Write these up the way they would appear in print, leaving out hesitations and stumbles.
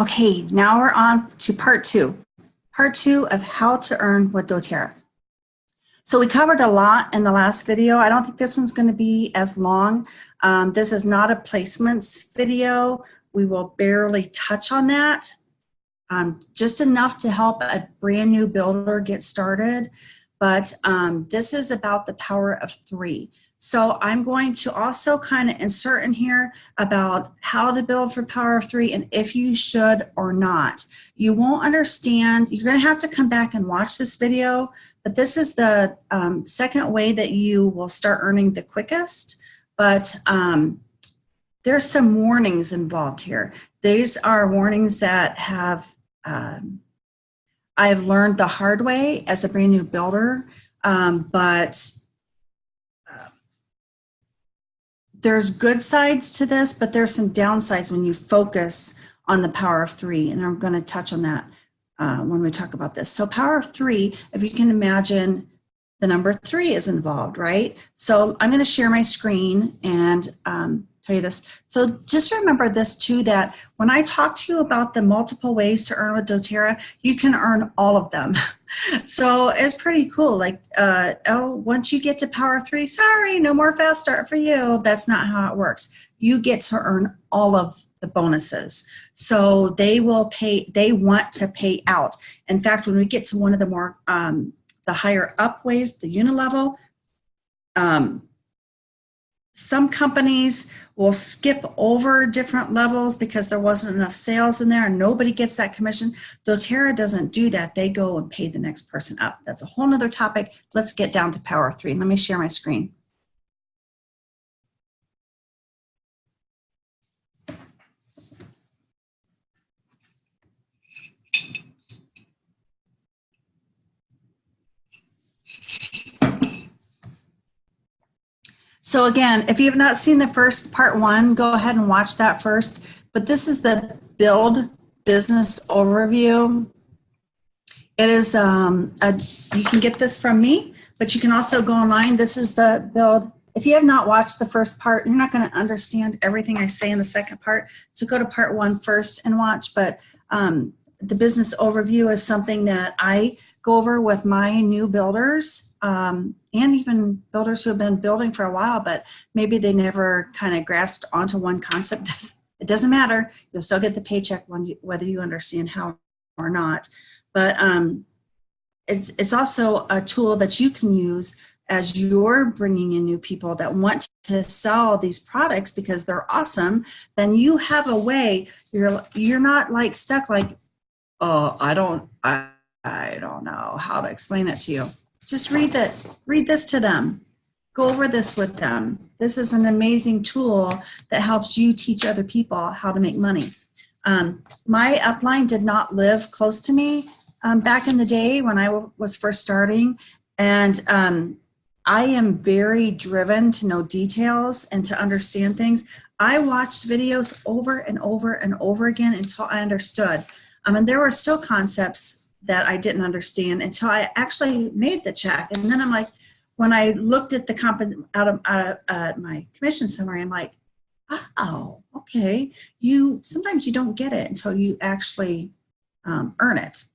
Okay, now we're on to part two. Part two of how to earn with doTERRA. So we covered a lot in the last video. I don't think this one's going to be as long. This is not a placements video. We will barely touch on that. Just enough to help a brand new builder get started. But this is about the power of three. So I'm going to also kind of insert in here about how to build for power of three and if you should or not. You won't understand. You're going to have to come back and watch this video, but this is the second way that you will start earning the quickest. But there's some warnings involved here. These are warnings that have I've learned the hard way as a brand new builder, but there's good sides to this, but there's some downsides when you focus on the power of three, and I'm going to touch on that when we talk about this. So power of three, if you can imagine, the number three is involved, right? So I'm going to share my screen and tell you this. So just remember this too, that when I talk to you about the multiple ways to earn with doTERRA, you can earn all of them. So it's pretty cool. Like, once you get to power three, sorry, no more fast start for you. That's not how it works. You get to earn all of the bonuses. So they will pay, they want to pay out. In fact, when we get to one of the more, the higher up ways, the unilevel, some companies will skip over different levels because there wasn't enough sales in there and nobody gets that commission. doTERRA doesn't do that. They go and pay the next person up. That's a whole nother topic. Let's get down to power of three. Let me share my screen. So again, if you have not seen the first part one, go ahead and watch that first. But this is the build business overview. It is, you can get this from me, but you can also go online. This is the build. If you have not watched the first part, you're not going to understand everything I say in the second part. So go to part one first and watch. But the business overview is something that I go over with my new builders. And even builders who have been building for a while, but maybe they never kind of grasped onto one concept. It doesn't matter. You'll still get the paycheck whether you understand how or not. But it's also a tool that you can use as you're bringing in new people that want to sell these products because they're awesome. Then you have a way. You're not like stuck like, oh, I don't know how to explain it to you. Just read this to them. Go over this with them. This is an amazing tool that helps you teach other people how to make money. My upline did not live close to me back in the day when I was first starting. And I am very driven to know details and to understand things. I watched videos over and over and over again until I understood. And there were still concepts that I didn't understand until I actually made the check. And then I'm like, when I looked at the out of my commission summary, I'm like, oh, okay. Sometimes you don't get it until you actually earn it.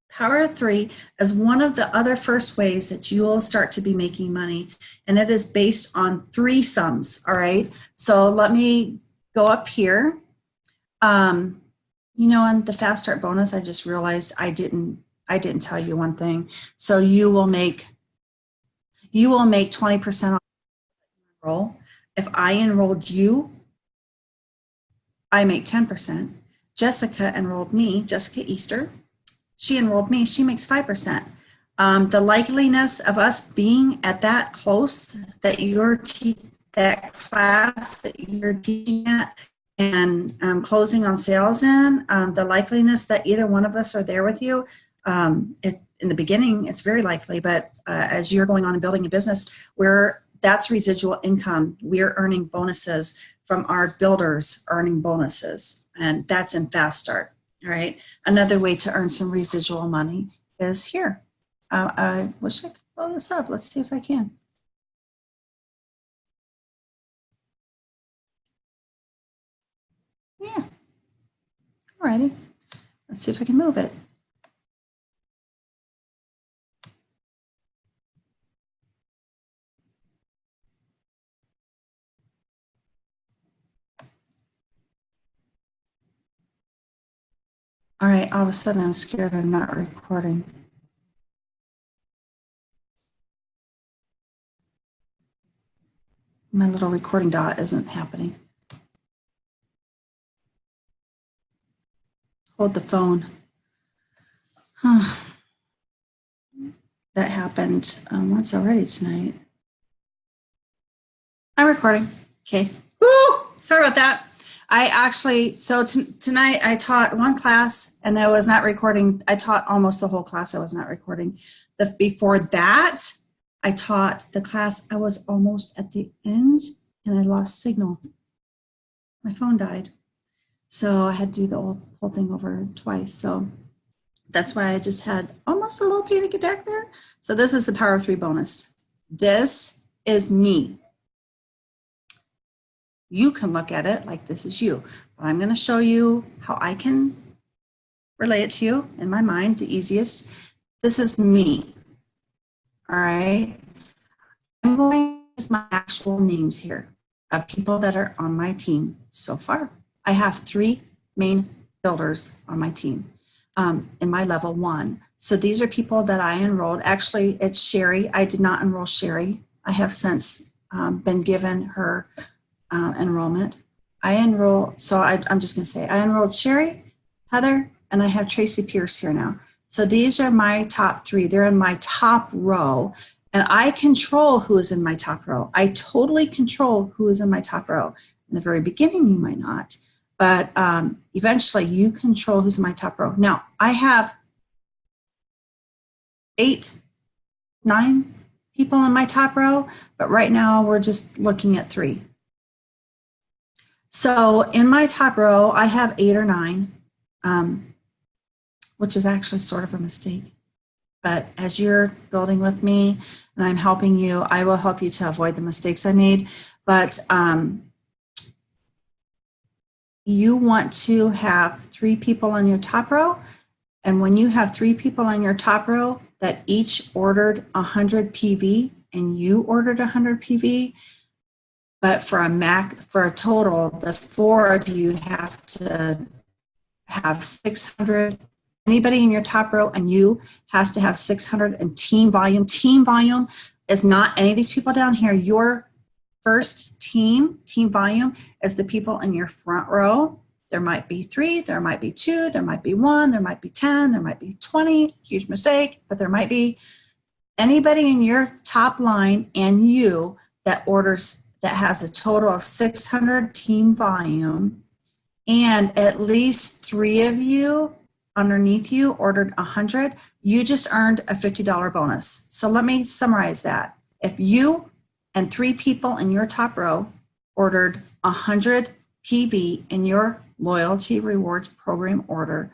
Power of three is one of the other first ways that you will start to be making money. And it is based on three sums. All right. So let me go up here. You know, on the fast start bonus, I just realized I didn't tell you one thing. So you will make 20% off enroll. If I enrolled you, I make 10%. Jessica enrolled me, Jessica Easter. She enrolled me, she makes 5%. The likeliness of us being at that close that that class that you're teaching at and closing on sales in, the likeliness that either one of us are there with you, in the beginning, it's very likely, but as you're going on and building a business, that's residual income. We're earning bonuses from our builders earning bonuses, and that's in Fast Start, all right? Another way to earn some residual money is here. I wish I could pull this up. Let's see if I can. Yeah. Alrighty, let's see if I can move it. All right, all of a sudden I'm scared I'm not recording. My little recording dot isn't happening. Hold the phone. Huh. That happened once already tonight. I'm recording. Okay. Woo! Sorry about that. I actually, so tonight I taught one class and I was not recording. I taught almost the whole class. I was not recording. Before that, I taught the class. I was almost at the end and I lost signal. My phone died. So I had to do the whole thing over twice. So that's why I just had almost a little panic attack there. So this is the Power of 3 bonus. This is me. You can look at it like this is you, but I'm going to show you how I can relay it to you in my mind, the easiest. This is me. All right. I'm going to use my actual names here of people that are on my team so far. I have 3 main builders on my team in my level 1. So these are people that I enrolled. Actually, it's Sherry. I did not enroll Sherry. I have since been given her enrollment. I enrolled, so I'm just going to say I enrolled Sherry, Heather, and I have Tracy Pierce here now. So these are my top 3. They're in my top row, and I control who is in my top row. I totally control who is in my top row. In the very beginning, you might not, but eventually you control who's in my top row. Now, I have 8, 9 people in my top row, but right now we're just looking at 3. So in my top row, I have 8 or 9, which is actually sort of a mistake. But as you're building with me and I'm helping you, I will help you to avoid the mistakes I made. But you want to have 3 people on your top row. And when you have 3 people on your top row that each ordered 100 PV and you ordered 100 PV, but for a total, the 4 of you have to have 600. Anybody in your top row and you has to have 600 and team volume. Team volume is not any of these people down here. Your first team volume is the people in your front row. There might be 3, there might be 2, there might be 1, there might be 10, there might be 20. Huge mistake, but there might be anybody in your top line and you that has a total of 600 team volume, and at least 3 of you underneath you ordered 100, you just earned a $50 bonus. So let me summarize that. If you and 3 people in your top row ordered 100 PV in your loyalty rewards program order,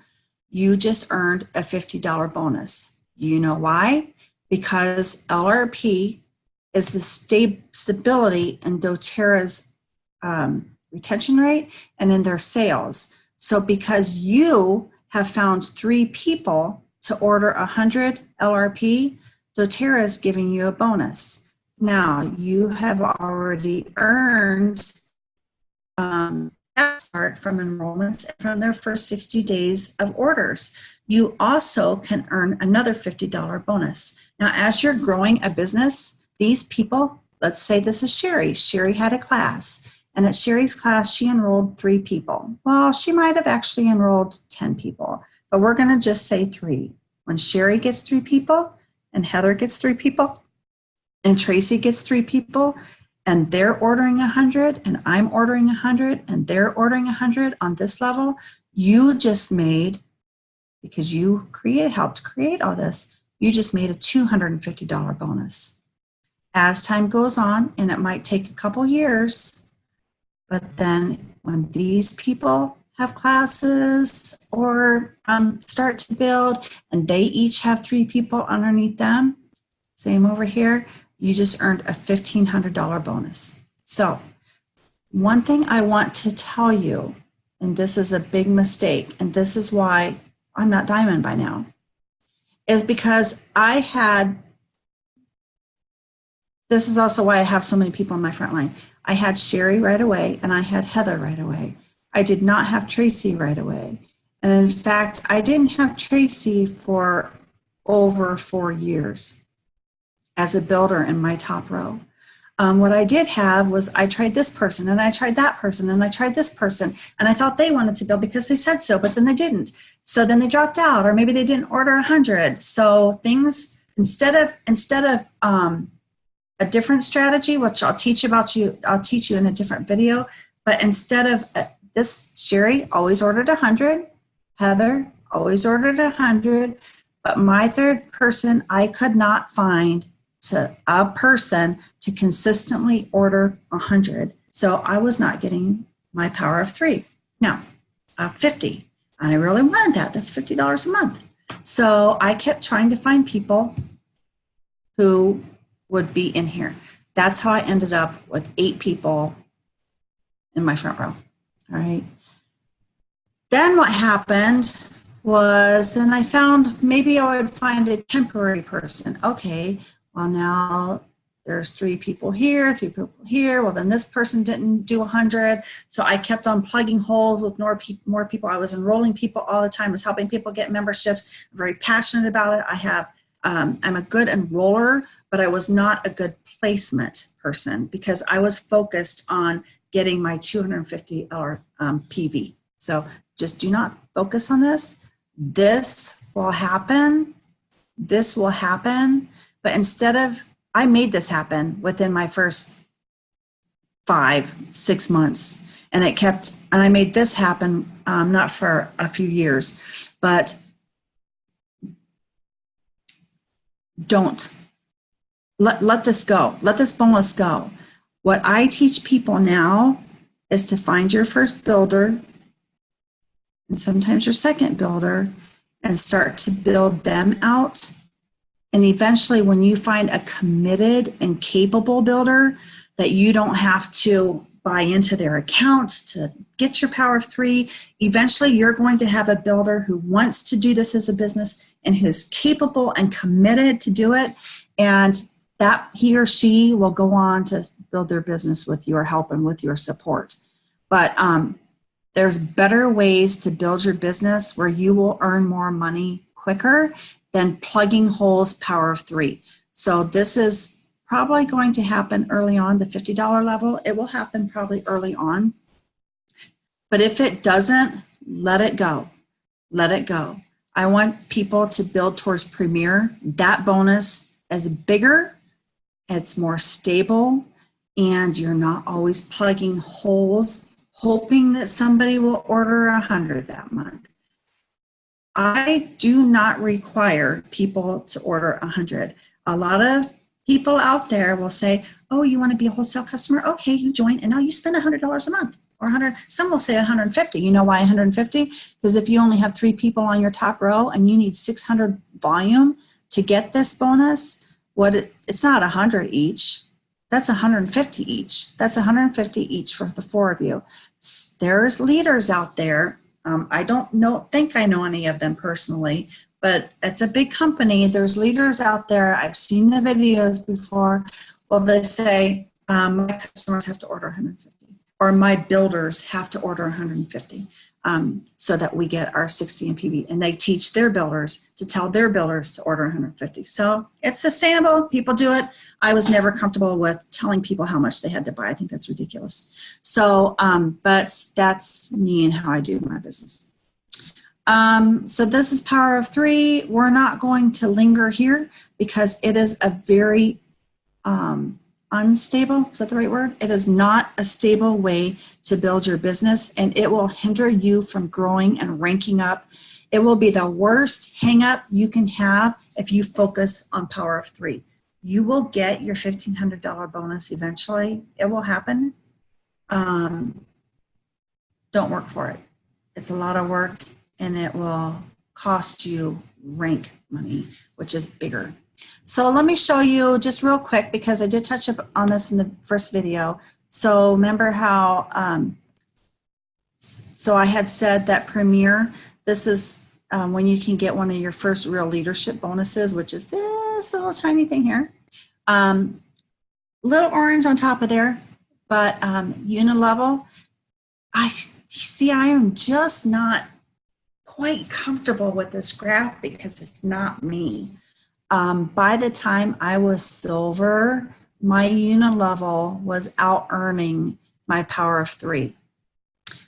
you just earned a $50 bonus. You know why? Because LRP is the stability in doTERRA's retention rate and in their sales. So because you have found 3 people to order 100 LRP, doTERRA is giving you a bonus. Now, you have already earned that start from enrollments from their first 60 days of orders. You also can earn another $50 bonus. Now, as you're growing a business, these people, let's say this is Sherry. Sherry had a class, and at Sherry's class, she enrolled 3 people. Well, she might have actually enrolled 10 people, but we're going to just say 3. When Sherry gets 3 people, and Heather gets 3 people, and Tracy gets 3 people, and they're ordering 100, and I'm ordering 100, and they're ordering 100 on this level, you just made, because you helped create all this, you just made a $250 bonus. As time goes on, and it might take a couple years, but then when these people have classes or start to build, and they each have 3 people underneath them, same over here, you just earned a $1,500 bonus. So one thing I want to tell you and this is a big mistake, and this is why I'm not diamond by now, is because this is also why I have so many people on my front line. I had Sherry right away, and I had Heather right away. I did not have Tracy right away. And in fact, I didn't have Tracy for over 4 years as a builder in my top row. What I did have was I tried this person, and I tried that person, and I tried this person, and I thought they wanted to build because they said so, but then they didn't. So then they dropped out, or maybe they didn't order 100. So things, instead of a different strategy, which I'll teach you in a different video, but instead of this, Sherry always ordered 100, Heather always ordered 100, but my third person, I could not find a person to consistently order 100. So I was not getting my power of 3. Now, 50, and I really wanted that. That's $50 a month. So I kept trying to find people who would be in here. That's how I ended up with 8 people in my front row. All right. Then what happened was then I found maybe I would find a temporary person. Okay, well now there's 3 people here, 3 people here. Well, then this person didn't do 100. So I kept on plugging holes with more people. I was enrolling people all the time. I was helping people get memberships. I'm very passionate about it. I'm a good enroller, but I was not a good placement person because I was focused on getting my $250 PV. So just do not focus on this. This will happen. This will happen. But instead of, I made this happen within my first 5-6 months. And I made this happen, not for a few years, but don't let this go. Let this bonus go. What I teach people now is to find your first builder and sometimes your second builder and start to build them out. And eventually when you find a committed and capable builder that you don't have to buy into their account to get your power of 3, eventually you're going to have a builder who wants to do this as a business and who's capable and committed to do it. And that he or she will go on to build their business with your help and with your support. But there's better ways to build your business where you will earn more money quicker than plugging holes power of 3. So this is probably going to happen early on, the $50 level. It will happen probably early on. But if it doesn't, let it go. Let it go. I want people to build towards Premier. That bonus is bigger, it's more stable, and you're not always plugging holes, hoping that somebody will order 100 that month. I do not require people to order 100. A lot of people out there will say, oh, you want to be a wholesale customer? Okay, you join, and now you spend $100 a month. Or 100, some will say 150. You know why 150? Because if you only have 3 people on your top row and you need 600 volume to get this bonus, it's not 100 each. That's 150 each. That's 150 each for the 4 of you. There's leaders out there. I don't think I know any of them personally, but it's a big company. There's leaders out there. I've seen the videos before. Well, they say, my customers have to order 150. Or my builders have to order 150 so that we get our 60 in PV. And they teach their builders to tell their builders to order 150. So it's sustainable. People do it. I was never comfortable with telling people how much they had to buy. I think that's ridiculous. So, but that's me and how I do my business. So this is power of 3. We're not going to linger here because it is a very unstable, is that the right word? It is not a stable way to build your business, and it will hinder you from growing and ranking up. It will be the worst hang up you can have if you focus on power of 3. You will get your $1,500 bonus eventually. It will happen. Don't work for it. It's a lot of work, and it will cost you rank money, which is bigger. So let me show you just real quick, because I did touch up on this in the first video. So remember how So I had said that Premier, this is when you can get one of your first real leadership bonuses, which is this little tiny thing here. Little orange on top of there, but Unilevel, I am just not quite comfortable with this graph because it's not me. By the time I was silver, my Unilevel was out earning my Power of 3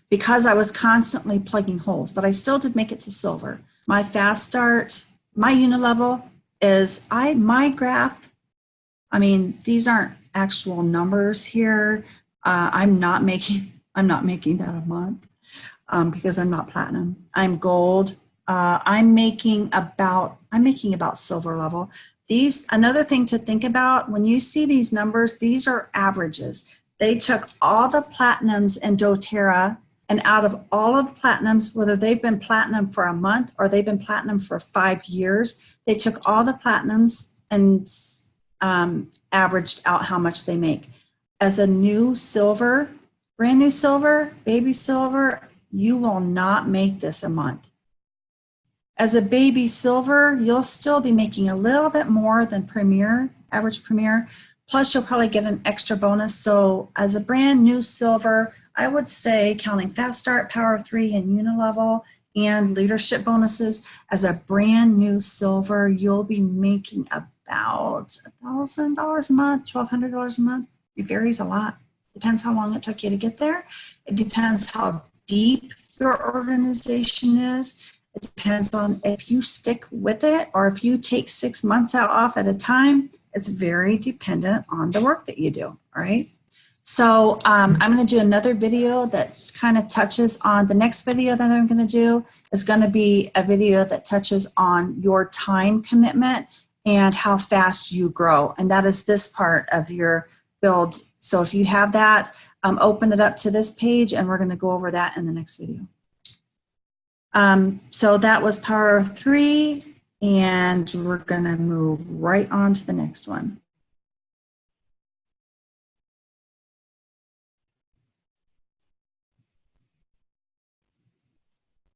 because I was constantly plugging holes, but I still did make it to silver. My fast start, my Unilevel is my graph. I mean, these aren't actual numbers here. I'm not making that a month because I'm not platinum. I'm gold. I'm making about silver level. Another thing to think about when you see these numbers, these are averages. They took all the platinums in doTERRA, and out of all of the platinums, whether they've been platinum for a month or they've been platinum for 5 years, they took all the platinums and averaged out how much they make. As a new silver, brand new silver, baby silver, you will not make this a month. As a baby silver, you'll still be making a little bit more than Premier, average Premier, plus you'll probably get an extra bonus. So as a brand new silver, I would say counting Fast Start, Power of 3, and Unilevel, and leadership bonuses, as a brand new silver, you'll be making about $1,000 a month, $1,200 a month. It varies a lot. Depends how long it took you to get there. It depends how deep your organization is. It depends on if you stick with it or if you take 6 months out off at a time. It's very dependent on the work that you do, all right? So I'm going to do another video that kind of touches on, the next video that I'm going to do is going to be a video that touches on your time commitment and how fast you grow. And that is this part of your build. So if you have that, open it up to this page and we're going to go over that in the next video. So that was Power of 3, and we're going to move right on to the next one.